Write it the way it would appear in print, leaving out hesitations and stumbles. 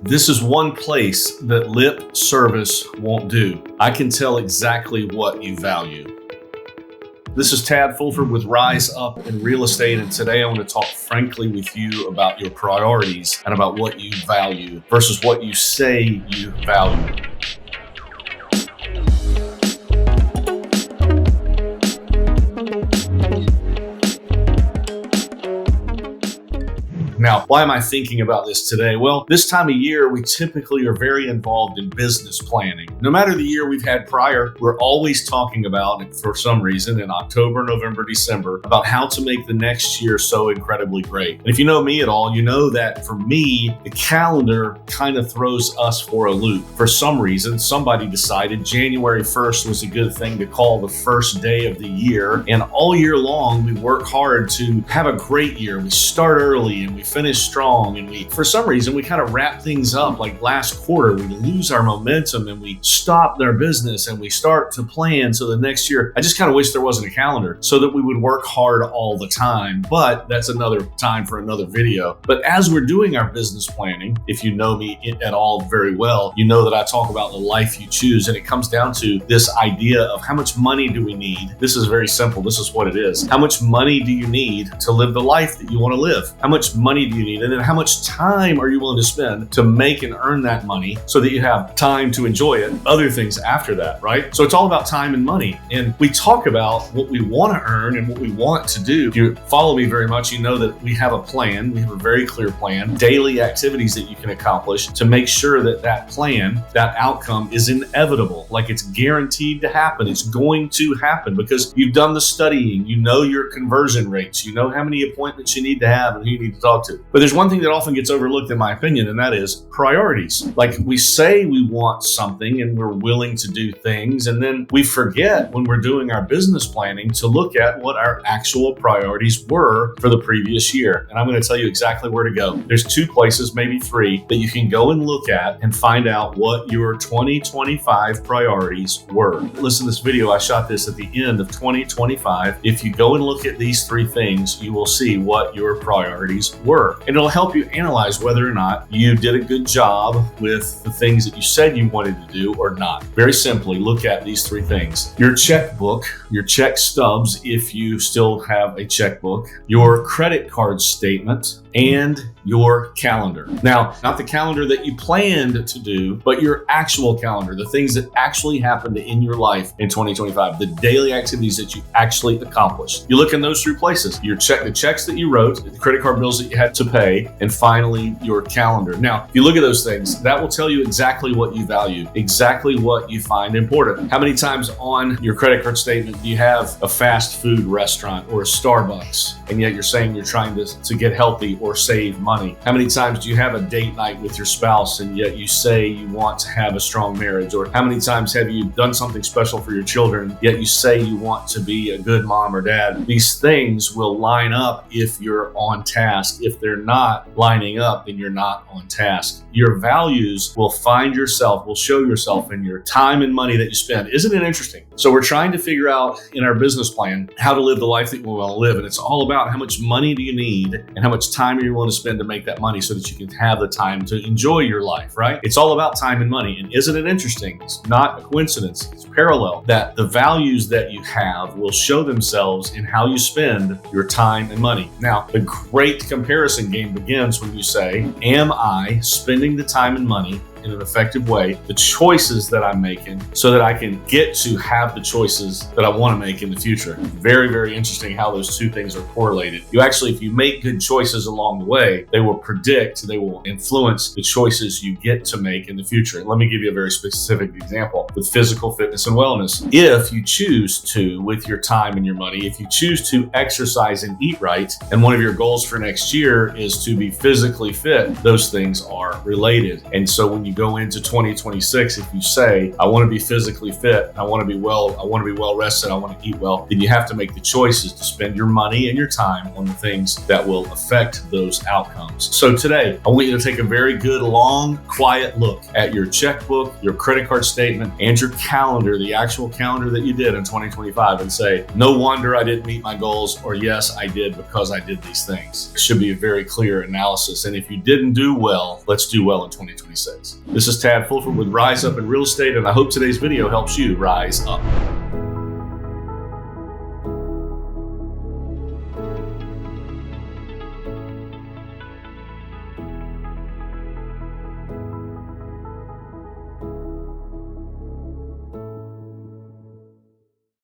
This is one place that lip service won't do. I can tell exactly what you value. This is Tad Fulford with Rise Up in Real Estate, and today I want to talk frankly with you about your priorities and about what you value versus what you say you value. Now, why am I thinking about this today? Well, this time of year, we typically are very involved in business planning. No matter the year we've had prior, we're always talking about, and for some reason, in October, November, December, about how to make the next year so incredibly great. And if you know me at all, you know that for me, the calendar kind of throws us for a loop. For some reason, somebody decided January 1st was a good thing to call the first day of the year. And all year long, we work hard to have a great year. We start early and we finish strong, and for some reason we kind of wrap things up. Like last quarter, we lose our momentum and we stop their business and we start to plan. So the next year, I just kind of wish there wasn't a calendar so that we would work hard all the time. But that's another time for another video. But as we're doing our business planning, if you know me at all very well, you know that I talk about the life you choose, and it comes down to this idea of how much money do we need. This is very simple. This is what it is. How much money do you need to live the life that you want to live? How much money do you need? And then how much time are you willing to spend to make and earn that money so that you have time to enjoy it, other things after that, right? So it's all about time and money. And we talk about what we want to earn and what we want to do. If you follow me very much, you know that we have a plan. We have a very clear plan, daily activities that you can accomplish to make sure that that plan, that outcome is inevitable. Like it's guaranteed to happen. It's going to happen because you've done the studying. You know your conversion rates. You know how many appointments you need to have and who you need to talk to. But there's one thing that often gets overlooked, in my opinion, and that is priorities. Like we say we want something and we're willing to do things, and then we forget when we're doing our business planning to look at what our actual priorities were for the previous year. And I'm going to tell you exactly where to go. There's two places, maybe three, that you can go and look at and find out what your 2025 priorities were. Listen to this video. I shot this at the end of 2025. If you go and look at these three things, you will see what your priorities were. And it'll help you analyze whether or not you did a good job with the things that you said you wanted to do or not. Very simply, look at these three things. Your checkbook, your check stubs, if you still have a checkbook, your credit card statement, and your calendar. Now, not the calendar that you planned to do, but your actual calendar, the things that actually happened in your life in 2025, the daily activities that you actually accomplished. You look in those three places, the checks that you wrote, the credit card bills that you had to pay, and finally your calendar. Now, if you look at those things, that will tell you exactly what you value, exactly what you find important. How many times on your credit card statement do you have a fast food restaurant or a Starbucks, and yet you're saying you're trying to get healthy or save money? How many times do you have a date night with your spouse and yet you say you want to have a strong marriage? Or how many times have you done something special for your children yet you say you want to be a good mom or dad? These things will line up if you're on task. If they're not lining up, then you're not on task. Your values will show yourself in your time and money that you spend. Isn't it interesting? So we're trying to figure out in our business plan how to live the life that we want to live. And it's all about how much money do you need and how much time are you willing to spend to make that money so that you can have the time to enjoy your life, right? It's all about time and money. And isn't it interesting? It's not a coincidence. It's parallel that the values that you have will show themselves in how you spend your time and money. Now, the great comparison game begins when you say, am I spending the time and money in an effective way, the choices that I'm making so that I can get to have the choices that I want to make in the future. Very, very interesting how those two things are correlated. You actually, if you make good choices along the way, they will influence the choices you get to make in the future. And let me give you a very specific example with physical fitness and wellness. If you choose to, with your time and your money, if you choose to exercise and eat right, and one of your goals for next year is to be physically fit, those things are related. And so when you go into 2026, if you say, I want to be physically fit, I want to be well rested, I want to eat well, then you have to make the choices to spend your money and your time on the things that will affect those outcomes. So today, I want you to take a very good, long, quiet look at your checkbook, your credit card statement, and your calendar, the actual calendar that you did in 2025, and say, no wonder I didn't meet my goals, or yes, I did because I did these things. It should be a very clear analysis. And if you didn't do well, let's do well in 2026. This is Tad Fulford with Rise Up in Real Estate, and I hope today's video helps you rise up.